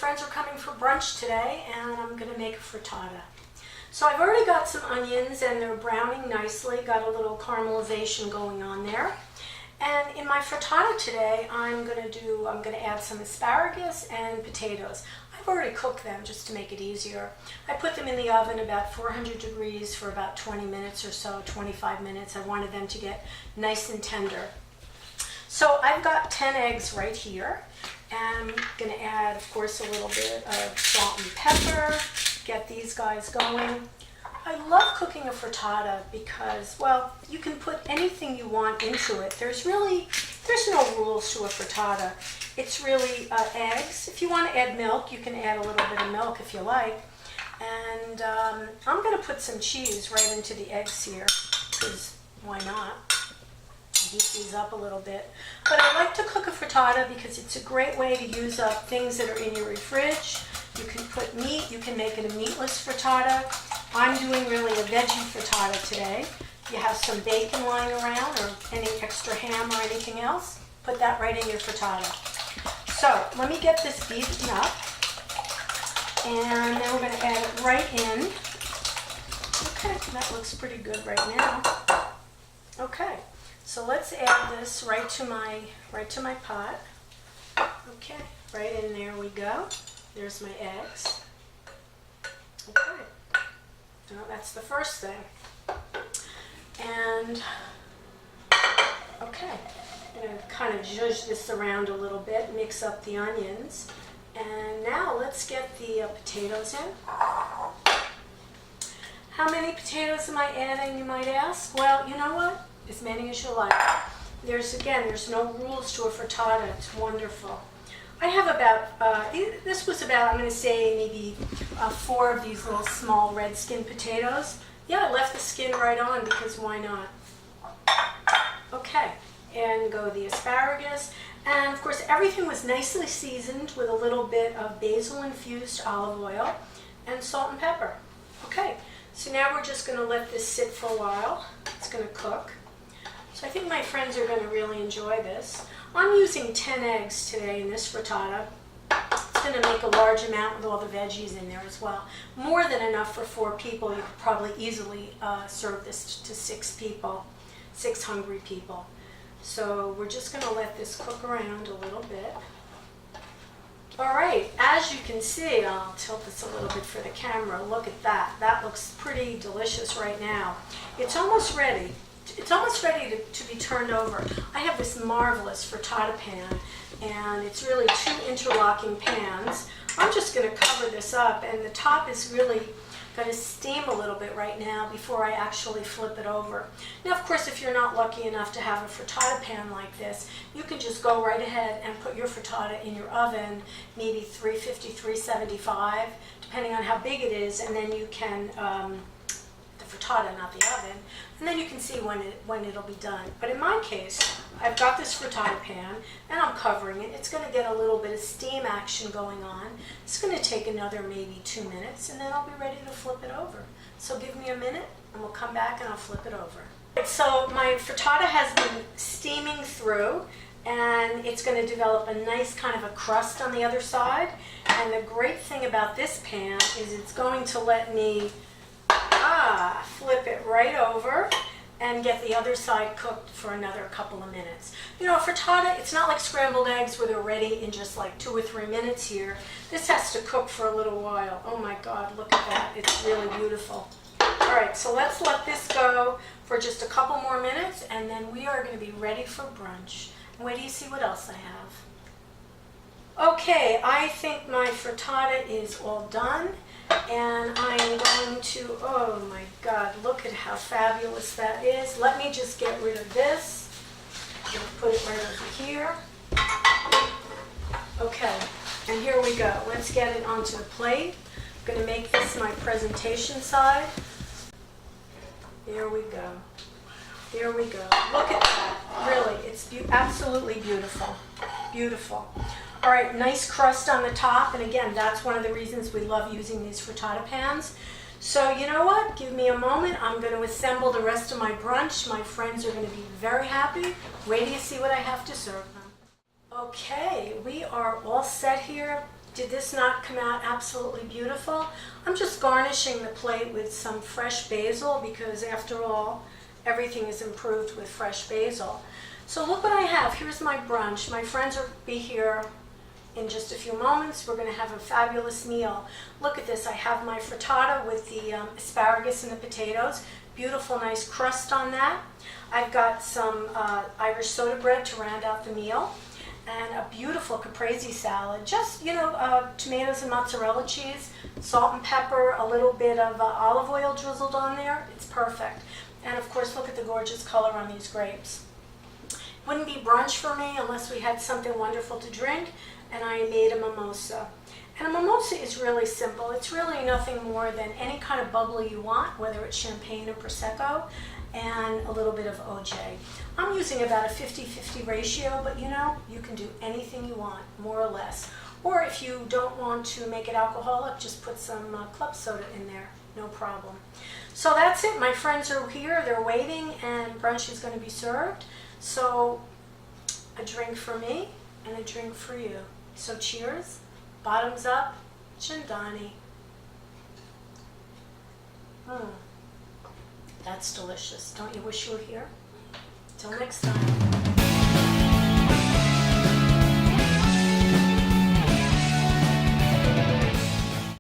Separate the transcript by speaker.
Speaker 1: friends are coming for brunch today, and I'm going to make a frittata. So I've already got some onions, and they're browning nicely, got a little caramelization going on there. And in my frittata today, I'm going to add some asparagus and potatoes. I've already cooked them just to make it easier. I put them in the oven about 400 degrees for about 20 minutes or so, 25 minutes. I wanted them to get nice and tender. So I've got 10 eggs right here. And I'm going to add, of course, a little bit of salt and pepper, get these guys going. I love cooking a frittata because, well, you can put anything you want into it. There's no rules to a frittata. It's really eggs. If you want to add milk, you can add a little bit of milk if you like. And I'm going to put some cheese right into the eggs here, because why not? Heat these up a little bit. But I like to cook a frittata because it's a great way to use up things that are in your fridge. You can put meat, you can make it a meatless frittata. I'm doing really a veggie frittata today. If you have some bacon lying around or any extra ham or anything else, put that right in your frittata. So let me get this beaten up, and then we're going to add it right in. Okay, that looks pretty good right now. Okay. So let's add this right to my pot. Okay, right in there we go. There's my eggs. Okay, now that's the first thing. And okay, I'm going to kind of zhuzh this around a little bit, mix up the onions. And now let's get the potatoes in. How many potatoes am I adding, you might ask? Well, you know what? As many as you like. There's no rules to a frittata. It's wonderful. I have about, this was about, I'm going to say maybe 4 of these little small red skin potatoes. Yeah, I left the skin right on because why not? Okay, and go the asparagus. And of course everything was nicely seasoned with a little bit of basil infused olive oil and salt and pepper. Okay, so now we're just going to let this sit for a while. It's going to cook. So I think my friends are going to really enjoy this. I'm using 10 eggs today in this frittata. It's going to make a large amount with all the veggies in there as well. More than enough for 4 people. You could probably easily serve this to 6 people, 6 hungry people. So we're just going to let this cook around a little bit. All right, as you can see, I'll tilt this a little bit for the camera. Look at that. That looks pretty delicious right now. It's almost ready. It's almost ready to be turned over. I have this marvelous frittata pan, and it's really 2 interlocking pans. I'm just going to cover this up, and the top is really going to steam a little bit right now before I actually flip it over. Now, of course, if you're not lucky enough to have a frittata pan like this, you can just go right ahead and put your frittata in your oven, maybe 350, 375, depending on how big it is, and then you can frittata, not the oven, and then you can see when it'll be done. But in my case, I've got this frittata pan and I'm covering it. It's going to get a little bit of steam action going on. It's going to take another maybe 2 minutes, and then I'll be ready to flip it over. So give me a minute and we'll come back and I'll flip it over. So my frittata has been steaming through, and it's going to develop a nice kind of a crust on the other side. And the great thing about this pan is it's going to let me flip it right over and get the other side cooked for another couple of minutes. You know, frittata, it's not like scrambled eggs where they're ready in just like 2 or 3 minutes here. This has to cook for a little while. Oh my God, look at that. It's really beautiful. All right, so let's let this go for just a couple more minutes, and then we are going to be ready for brunch. And wait till you see what else I have. Okay, I think my frittata is all done. And I'm going to, oh my God, look at how fabulous that is. Let me just get rid of this. I'm going to put it right over here. Okay, and here we go. Let's get it onto the plate. I'm going to make this my presentation side. There we go. There we go. Look at that. Really, it's absolutely beautiful. Beautiful. All right, nice crust on the top, and again, that's one of the reasons we love using these frittata pans. So you know what? Give me a moment. I'm going to assemble the rest of my brunch. My friends are going to be very happy. Wait till you see what I have to serve them. Okay, we are all set here Did this not come out absolutely beautiful? I'm just garnishing the plate with some fresh basil because after all, everything is improved with fresh basil. So look what I have. Here's my brunch. My friends will be here in just a few moments. We're going to have a fabulous meal. Look at this. I have my frittata with the asparagus and the potatoes. Beautiful, nice crust on that. I've got some Irish soda bread to round out the meal, and a beautiful caprese salad. Just, tomatoes and mozzarella cheese, salt and pepper, a little bit of olive oil drizzled on there. It's perfect. And of course, look at the gorgeous color on these grapes. Wouldn't be brunch for me unless we had something wonderful to drink, and I made a mimosa. And a mimosa is really simple. It's really nothing more than any kind of bubbly you want, whether it's champagne or Prosecco, and a little bit of OJ. I'm using about a 50-50 ratio, but you can do anything you want, more or less. Or if you don't want to make it alcoholic, just put some club soda in there, no problem. So that's it. My friends are here, they're waiting, and brunch is going to be served. So a drink for me and a drink for you. So cheers, bottoms up, Chandani. That's delicious. Don't you wish you were here? Till next time.